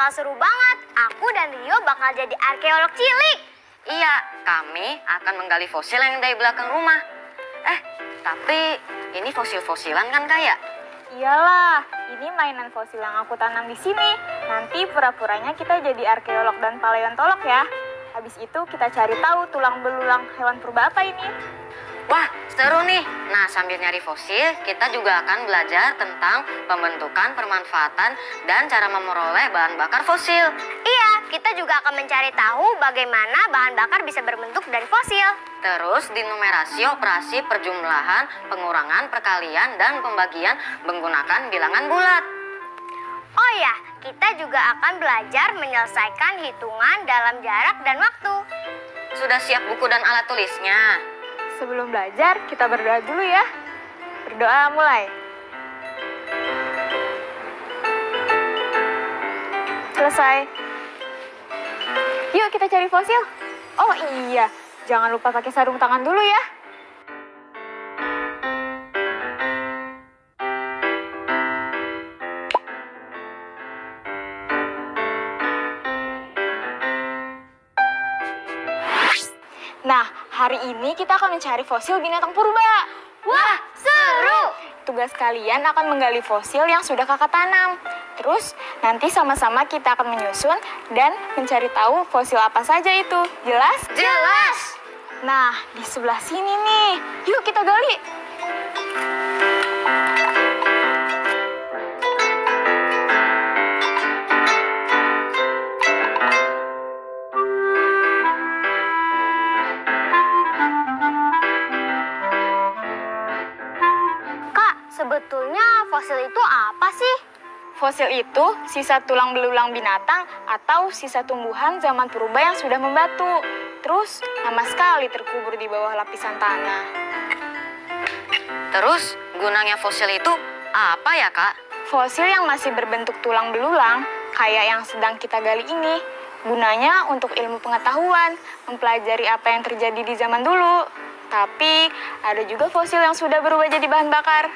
bakal seru banget. Aku dan Rio bakal jadi arkeolog cilik. Iya, kami akan menggali fosil yang dari belakang rumah. Tapi ini fosil-fosilan kan kayak? Iyalah, ini mainan fosil yang aku tanam di sini. Nanti pura-puranya kita jadi arkeolog dan paleontolog ya. Habis itu kita cari tahu tulang belulang hewan purba apa ini. Wah, seru nih. Nah, sambil nyari fosil, kita juga akan belajar tentang pembentukan, permanfaatan, dan cara memperoleh bahan bakar fosil. Iya, kita juga akan mencari tahu bagaimana bahan bakar bisa berbentuk dari fosil. Terus dinumerasi operasi perjumlahan, pengurangan, perkalian, dan pembagian menggunakan bilangan bulat. Oh ya, kita juga akan belajar menyelesaikan hitungan dalam jarak dan waktu. Sudah siap buku dan alat tulisnya? Sebelum belajar, kita berdoa dulu ya. Berdoa mulai. Selesai. Yuk kita cari fosil. Oh iya, jangan lupa pakai sarung tangan dulu ya. Nah, hari ini kita akan mencari fosil binatang purba. Wah, seru! Tugas kalian akan menggali fosil yang sudah kakak tanam. Terus, nanti sama-sama kita akan menyusun dan mencari tahu fosil apa saja itu. Jelas? Jelas! Nah, di sebelah sini nih. Yuk kita gali. Kak, sebetulnya fosil itu apa sih? Fosil itu sisa tulang belulang binatang atau sisa tumbuhan zaman purba yang sudah membatu. Terus, lama sekali terkubur di bawah lapisan tanah. Terus, gunanya fosil itu apa ya, Kak? Fosil yang masih berbentuk tulang belulang, kayak yang sedang kita gali ini, gunanya untuk ilmu pengetahuan, mempelajari apa yang terjadi di zaman dulu. Tapi, ada juga fosil yang sudah berubah jadi bahan bakar.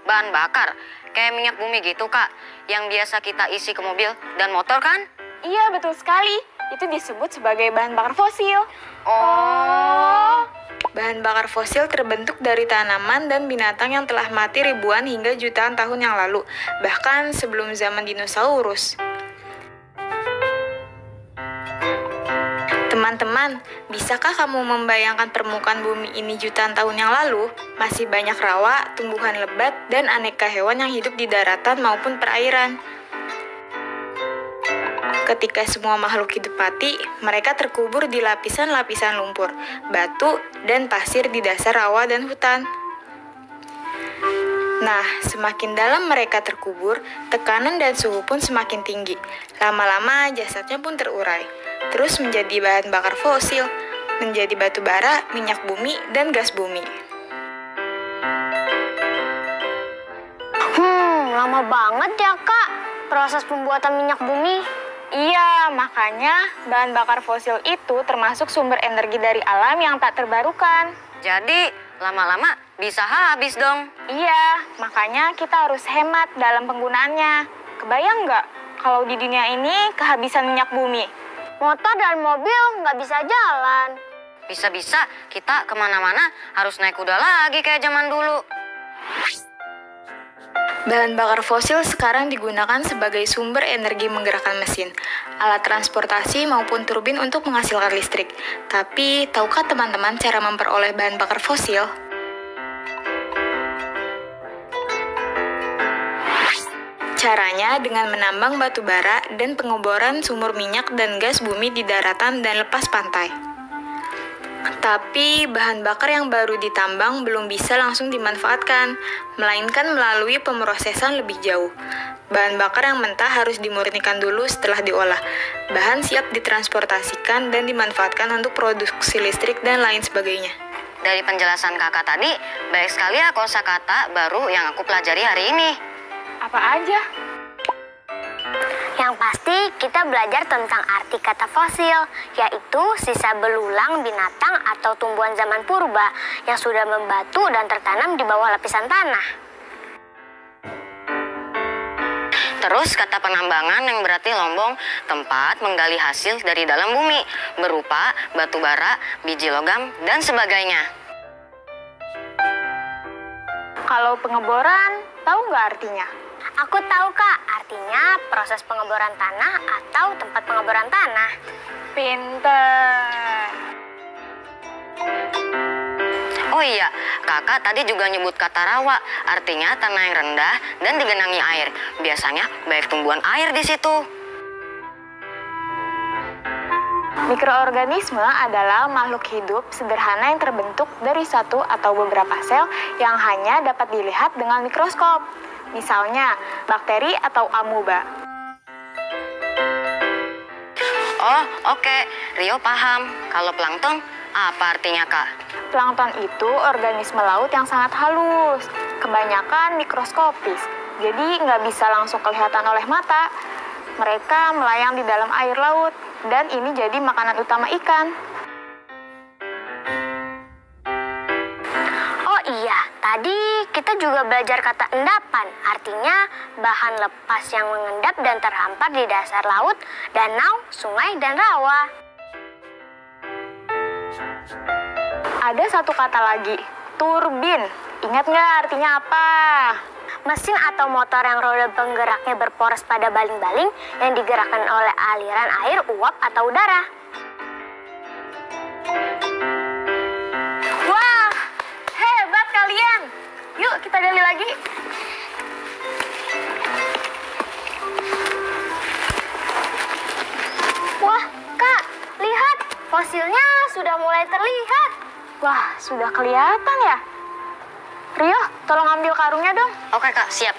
Bahan bakar? Kayak minyak bumi gitu, Kak. Yang biasa kita isi ke mobil dan motor kan? Iya, betul sekali. Itu disebut sebagai bahan bakar fosil. Oh. Bahan bakar fosil terbentuk dari tanaman dan binatang yang telah mati ribuan hingga jutaan tahun yang lalu, bahkan sebelum zaman dinosaurus. Teman-teman, bisakah kamu membayangkan permukaan bumi ini jutaan tahun yang lalu? Masih banyak rawa, tumbuhan lebat, dan aneka hewan yang hidup di daratan maupun perairan. Ketika semua makhluk hidup mati, mereka terkubur di lapisan-lapisan lumpur, batu, dan pasir di dasar rawa dan hutan. Nah, semakin dalam mereka terkubur, tekanan dan suhu pun semakin tinggi. Lama-lama jasadnya pun terurai, terus menjadi bahan bakar fosil, menjadi batu bara, minyak bumi, dan gas bumi. Lama banget ya, Kak, proses pembuatan minyak bumi. Iya, makanya bahan bakar fosil itu termasuk sumber energi dari alam yang tak terbarukan. Jadi, lama-lama bisa habis dong. Iya, makanya kita harus hemat dalam penggunaannya. Kebayang nggak kalau di dunia ini kehabisan minyak bumi? Motor dan mobil nggak bisa jalan. Bisa-bisa kita kemana-mana harus naik kuda lagi kayak zaman dulu. Bahan bakar fosil sekarang digunakan sebagai sumber energi menggerakkan mesin, alat transportasi maupun turbin untuk menghasilkan listrik. Tapi, tahukah teman-teman cara memperoleh bahan bakar fosil? Caranya dengan menambang batu bara dan pengeboran sumur minyak dan gas bumi di daratan dan lepas pantai. Tapi bahan bakar yang baru ditambang belum bisa langsung dimanfaatkan, melainkan melalui pemrosesan lebih jauh. Bahan bakar yang mentah harus dimurnikan dulu setelah diolah. Bahan siap ditransportasikan dan dimanfaatkan untuk produksi listrik dan lain sebagainya. Dari penjelasan kakak tadi, baik sekali ya kosakata baru yang aku pelajari hari ini. Apa aja? Yang pasti kita belajar tentang arti kata fosil, yaitu sisa belulang binatang atau tumbuhan zaman purba yang sudah membatu dan tertanam di bawah lapisan tanah. Terus kata penambangan yang berarti lombong, tempat menggali hasil dari dalam bumi berupa batu bara, biji logam, dan sebagainya. Kalau pengeboran, tahu nggak artinya? Aku tahu Kak, artinya proses pengeboran tanah atau tempat pengeboran tanah. Pinter. Oh iya, kakak tadi juga nyebut kata rawa, artinya tanah yang rendah dan digenangi air. Biasanya banyak tumbuhan air di situ. Mikroorganisme adalah makhluk hidup sederhana yang terbentuk dari satu atau beberapa sel yang hanya dapat dilihat dengan mikroskop. Misalnya, bakteri atau amuba. Oh, oke. Rio paham. Kalau plankton, apa artinya, Kak? Plankton itu organisme laut yang sangat halus, kebanyakan mikroskopis, jadi nggak bisa langsung kelihatan oleh mata. Mereka melayang di dalam air laut, dan ini jadi makanan utama ikan. Oh iya, tadi kita juga belajar kata endapan, artinya bahan lepas yang mengendap dan terhampar di dasar laut, danau, sungai, dan rawa. Ada satu kata lagi, turbin. Ingat nggak artinya apa? Mesin atau motor yang roda penggeraknya berporos pada baling-baling yang digerakkan oleh aliran air, uap, atau udara. Wah, hebat kalian. Yuk kita gali lagi. Wah, Kak, lihat, fosilnya sudah mulai terlihat. Wah, sudah kelihatan ya? Rio, tolong ambil karungnya dong. Oke, Kak, siap.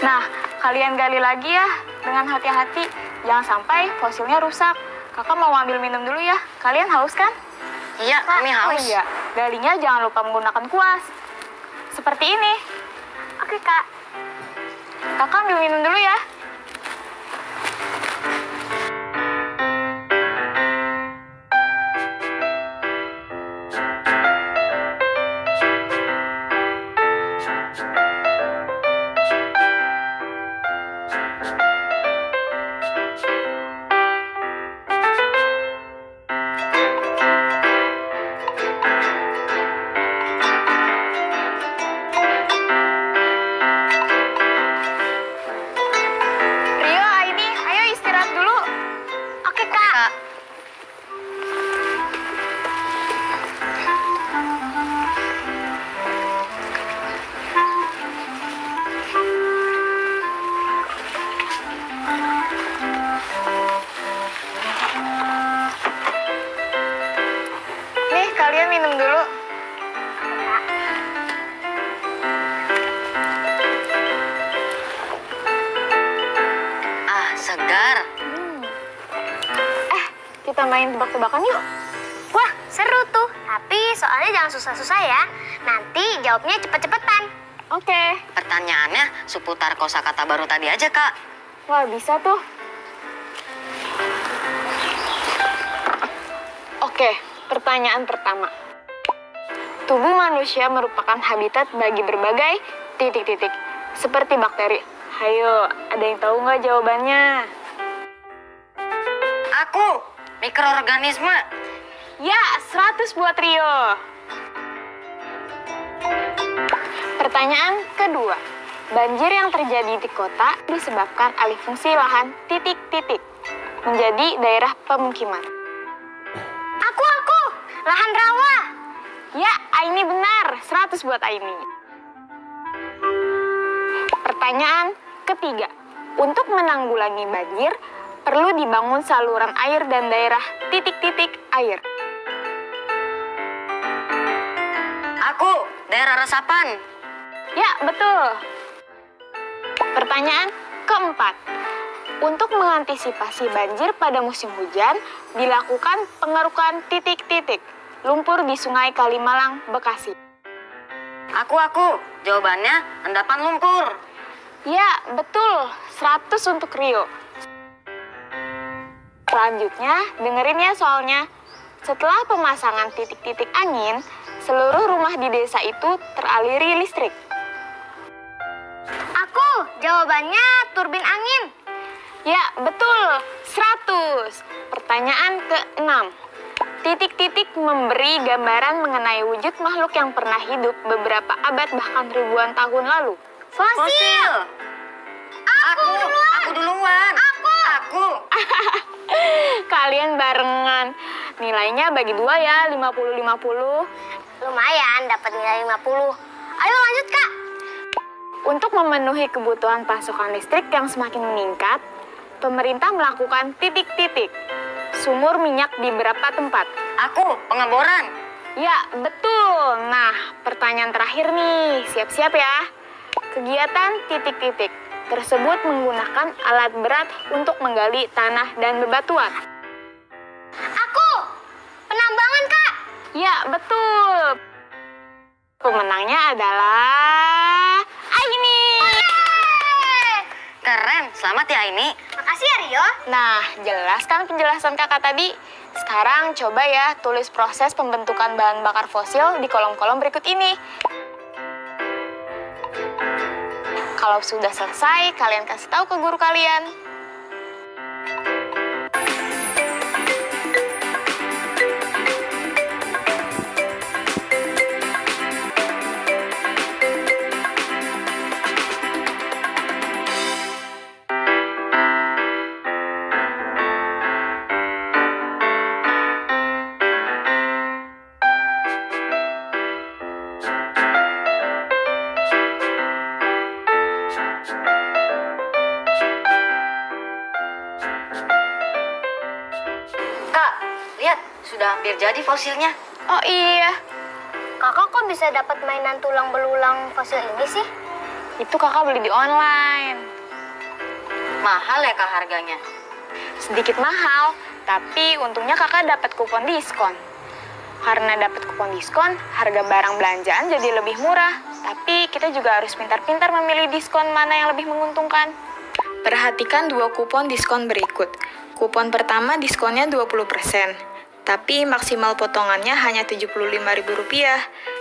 Nah, kalian gali lagi ya, dengan hati-hati. Jangan sampai fosilnya rusak. Kakak mau ambil minum dulu ya. Kalian haus kan? Iya, kami haus. Oh iya, galinya jangan lupa menggunakan kuas. Seperti ini. Oke, Kak. Kakak ambil minum dulu ya. Rio, Aini, ayo istirahat dulu. Oke, Kak. Nih, kalian minum dulu. Ah, segar. Kita main tebak-tebakan yuk. Wah, seru tuh. Tapi soalnya jangan susah-susah ya. Nanti jawabnya cepet-cepetan. Oke. Pertanyaannya seputar kosakata baru tadi aja, Kak. Wah, bisa tuh. Oke, pertanyaan pertama. Tubuh manusia merupakan habitat bagi berbagai titik-titik, seperti bakteri. Hayo, ada yang tahu nggak jawabannya? Aku, mikroorganisme. Ya, 100 buat Rio. Pertanyaan kedua. Banjir yang terjadi di kota disebabkan alih fungsi lahan titik-titik menjadi daerah pemukiman. Aku. Lahan rawa. Ya, Aini benar. 100 buat Aini. Pertanyaan ketiga. Untuk menanggulangi banjir, perlu dibangun saluran air dan daerah titik-titik air. Aku, daerah resapan. Ya, betul. Pertanyaan keempat. Untuk mengantisipasi banjir pada musim hujan, dilakukan pengerukan titik-titik lumpur di Sungai Kalimalang, Bekasi. Aku. Jawabannya endapan lumpur. Ya, betul. 100 untuk Rio. Selanjutnya, dengerin ya soalnya. Setelah pemasangan titik-titik angin, seluruh rumah di desa itu teraliri listrik. Aku, jawabannya turbin angin. Ya, betul. 100. Pertanyaan ke-6. Titik-titik memberi gambaran mengenai wujud makhluk yang pernah hidup beberapa abad bahkan ribuan tahun lalu. Fosil. Aku duluan. Aku. Kalian barengan. Nilainya bagi 2 ya, 50-50. Lumayan, dapat nilai 50. Ayo lanjut, Kak. Untuk memenuhi kebutuhan pasokan listrik yang semakin meningkat, pemerintah melakukan titik-titik sumur minyak di beberapa tempat. Aku, pengeboran. Ya, betul. Nah, pertanyaan terakhir nih. Siap-siap ya. Kegiatan titik-titik tersebut menggunakan alat berat untuk menggali tanah dan bebatuan. Aku, penambangan, Kak. Ya, betul. Pemenangnya adalah Aini. Keren, selamat ya ini. Makasih ya, Rio. Nah, jelas kan penjelasan kakak tadi? Sekarang coba ya tulis proses pembentukan bahan bakar fosil di kolom-kolom berikut ini. Kalau sudah selesai, kalian kasih tahu ke guru kalian. Kak, lihat, sudah hampir jadi fosilnya. Oh iya, Kakak kok bisa dapat mainan tulang belulang fosil ini sih? itu kakak beli di online. Mahal ya Kak harganya? Sedikit mahal, tapi untungnya kakak dapat kupon diskon. Karena dapat kupon diskon, harga barang belanjaan jadi lebih murah. Tapi kita juga harus pintar-pintar memilih diskon mana yang lebih menguntungkan. Perhatikan 2 kupon diskon berikut. Kupon pertama diskonnya 20%, tapi maksimal potongannya hanya Rp75.000.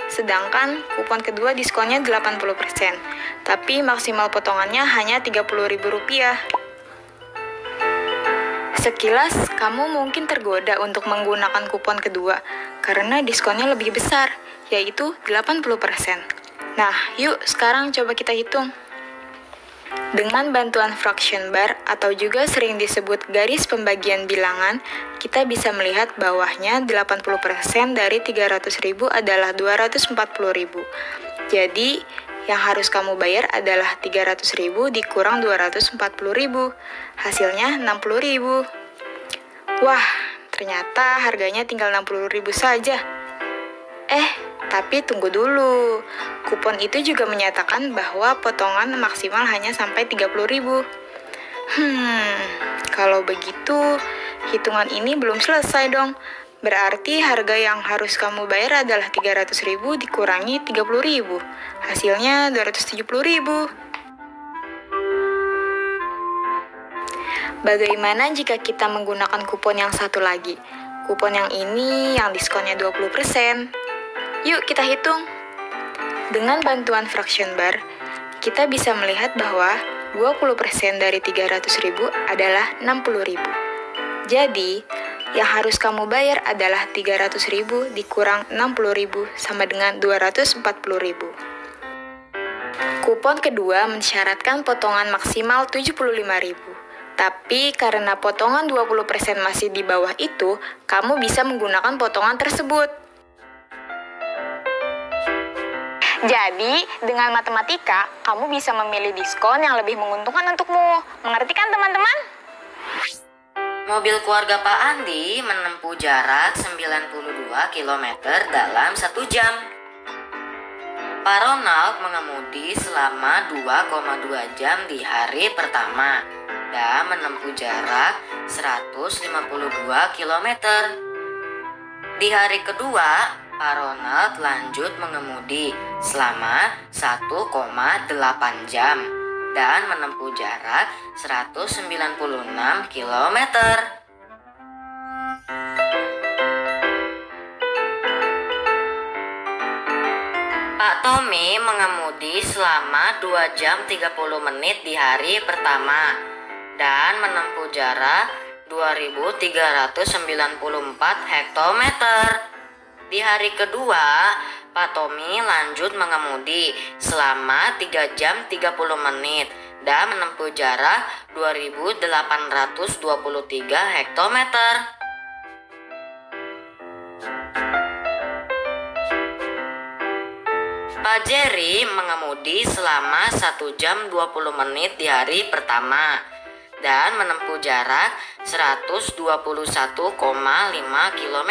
Sedangkan kupon kedua diskonnya 80%, tapi maksimal potongannya hanya Rp30.000. Sekilas, kamu mungkin tergoda untuk menggunakan kupon kedua karena diskonnya lebih besar, yaitu 80%. Nah, yuk sekarang coba kita hitung. Dengan bantuan fraction bar atau juga sering disebut garis pembagian bilangan, kita bisa melihat bawahnya 80% dari 300.000 adalah 240.000. Jadi, yang harus kamu bayar adalah 300.000 dikurang 240.000. Hasilnya 60.000. Wah, ternyata harganya tinggal 60.000 saja. Tapi tunggu dulu. Kupon itu juga menyatakan bahwa potongan maksimal hanya sampai 30.000. Kalau begitu, hitungan ini belum selesai dong. Berarti harga yang harus kamu bayar adalah 300.000 dikurangi 30.000. Hasilnya 270.000. Bagaimana jika kita menggunakan kupon yang satu lagi? Kupon yang ini yang diskonnya 20%. Yuk kita hitung. Dengan bantuan fraction bar, kita bisa melihat bahwa 20% dari 300.000 adalah 60.000. Jadi, yang harus kamu bayar adalah 300.000 dikurang 60.000 sama dengan 240.000. Kupon kedua mensyaratkan potongan maksimal 75.000. Tapi karena potongan 20% masih di bawah itu, kamu bisa menggunakan potongan tersebut. Jadi, dengan matematika, kamu bisa memilih diskon yang lebih menguntungkan untukmu. Mengerti kan, teman-teman? Mobil keluarga Pak Andi menempuh jarak 92 km dalam 1 jam. Pak Ronald mengemudi selama 2,2 jam di hari pertama dan menempuh jarak 152 km. Di hari kedua, Pak Ronald lanjut mengemudi selama 1,8 jam dan menempuh jarak 196 km. Tommy mengemudi selama 2 jam 30 menit di hari pertama dan menempuh jarak 2.394 hektometer. Di hari kedua, Pak Tommy lanjut mengemudi selama 3 jam 30 menit dan menempuh jarak 2.823 hektometer. Pak Jerry mengemudi selama 1 jam 20 menit di hari pertama dan menempuh jarak 121,5 km.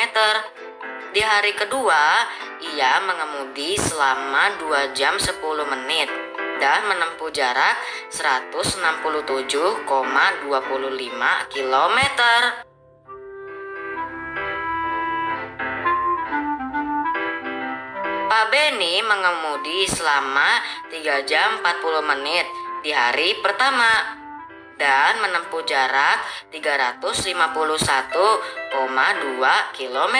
Di hari kedua, ia mengemudi selama 2 jam 10 menit dan menempuh jarak 167,25 km. Pak Benny mengemudi selama 3 jam 40 menit di hari pertama dan menempuh jarak 351,2 km.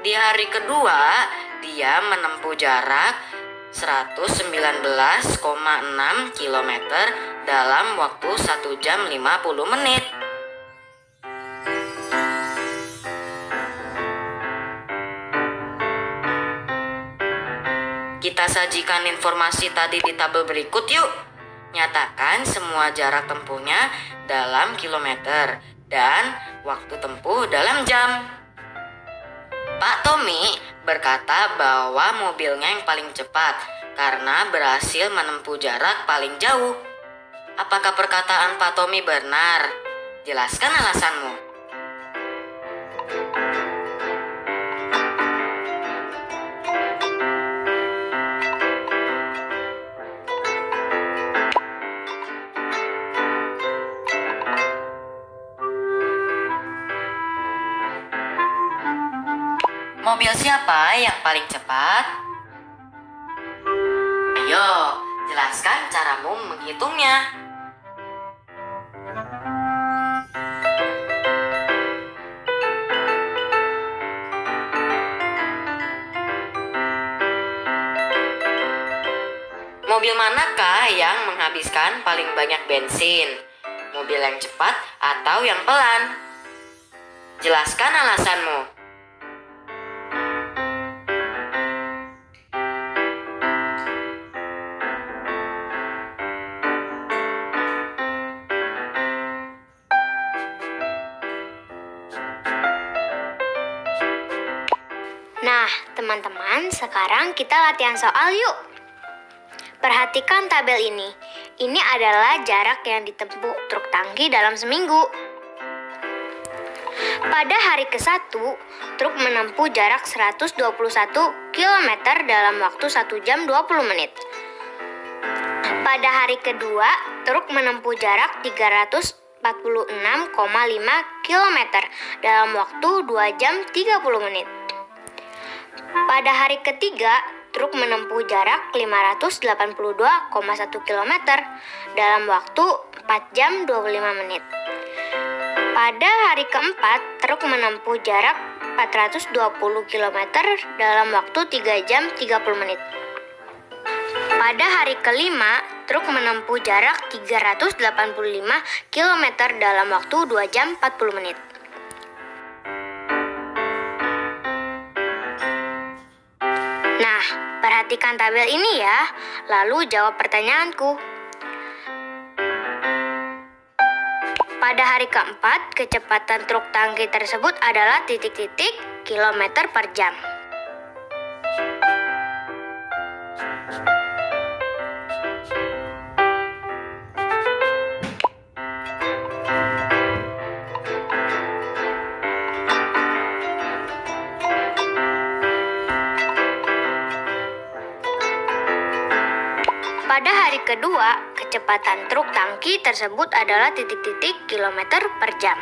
Di hari kedua, dia menempuh jarak 119,6 km dalam waktu 1 jam 50 menit. Kita sajikan informasi tadi di tabel berikut yuk. Nyatakan semua jarak tempuhnya dalam kilometer dan waktu tempuh dalam jam. Pak Tommy berkata bahwa mobilnya yang paling cepat karena berhasil menempuh jarak paling jauh. Apakah perkataan Pak Tommy benar? Jelaskan alasanmu. Mobil siapa yang paling cepat? Ayo, jelaskan caramu menghitungnya. Mobil manakah yang menghabiskan paling banyak bensin? Mobil yang cepat atau yang pelan? Jelaskan alasanmu. Nah, teman-teman, sekarang kita latihan soal yuk. Perhatikan tabel ini. Ini adalah jarak yang ditempuh truk tangki dalam seminggu. Pada hari ke-1, truk menempuh jarak 121 km dalam waktu 1 jam 20 menit. Pada hari kedua, truk menempuh jarak 346,5 km dalam waktu 2 jam 30 menit. Pada hari ketiga, truk menempuh jarak 582,1 km dalam waktu 4 jam 25 menit. Pada hari keempat, truk menempuh jarak 420 km dalam waktu 3 jam 30 menit. Pada hari kelima, truk menempuh jarak 385 km dalam waktu 2 jam 40 menit. Nah, perhatikan tabel ini ya, lalu jawab pertanyaanku. Pada hari keempat, kecepatan truk tangki tersebut adalah titik-titik kilometer per jam. Pada hari kedua, kecepatan truk tangki tersebut adalah titik-titik kilometer per jam.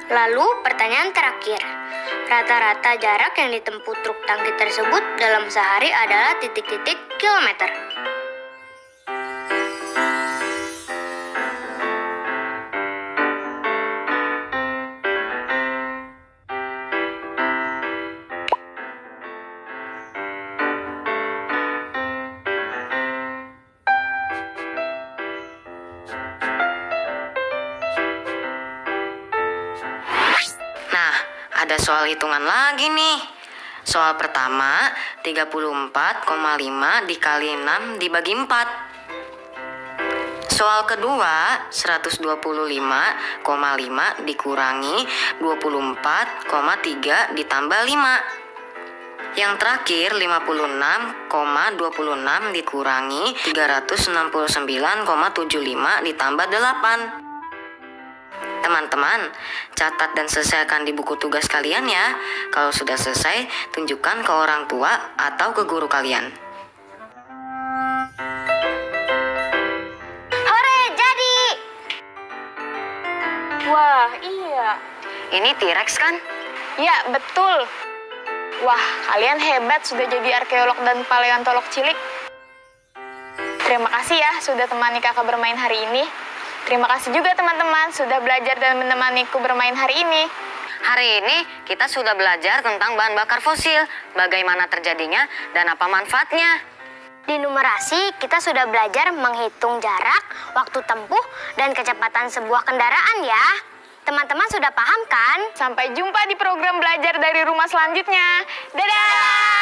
Lalu pertanyaan terakhir, Rata-rata jarak yang ditempuh truk tangki tersebut dalam sehari adalah titik-titik kilometer. Nah, ada soal hitungan lagi nih. Soal pertama, 34,5 dikali 6 dibagi 4. Soal kedua, 125,5 dikurangi 24,3 ditambah 5. Yang terakhir, 56,26 dikurangi 369,75 ditambah 8. Teman-teman, catat dan selesaikan di buku tugas kalian ya. Kalau sudah selesai, tunjukkan ke orang tua atau ke guru kalian. Hore, jadi! Wah, iya. Ini T-Rex kan? Ya, betul. Wah, kalian hebat sudah jadi arkeolog dan paleontolog cilik. Terima kasih ya sudah temani kakak bermain hari ini. Terima kasih juga teman-teman sudah belajar dan menemaniku bermain hari ini. Hari ini kita sudah belajar tentang bahan bakar fosil, bagaimana terjadinya dan apa manfaatnya. Di numerasi, kita sudah belajar menghitung jarak, waktu tempuh, dan kecepatan sebuah kendaraan ya. Teman-teman sudah paham kan? Sampai jumpa di program belajar dari rumah selanjutnya. Dadah!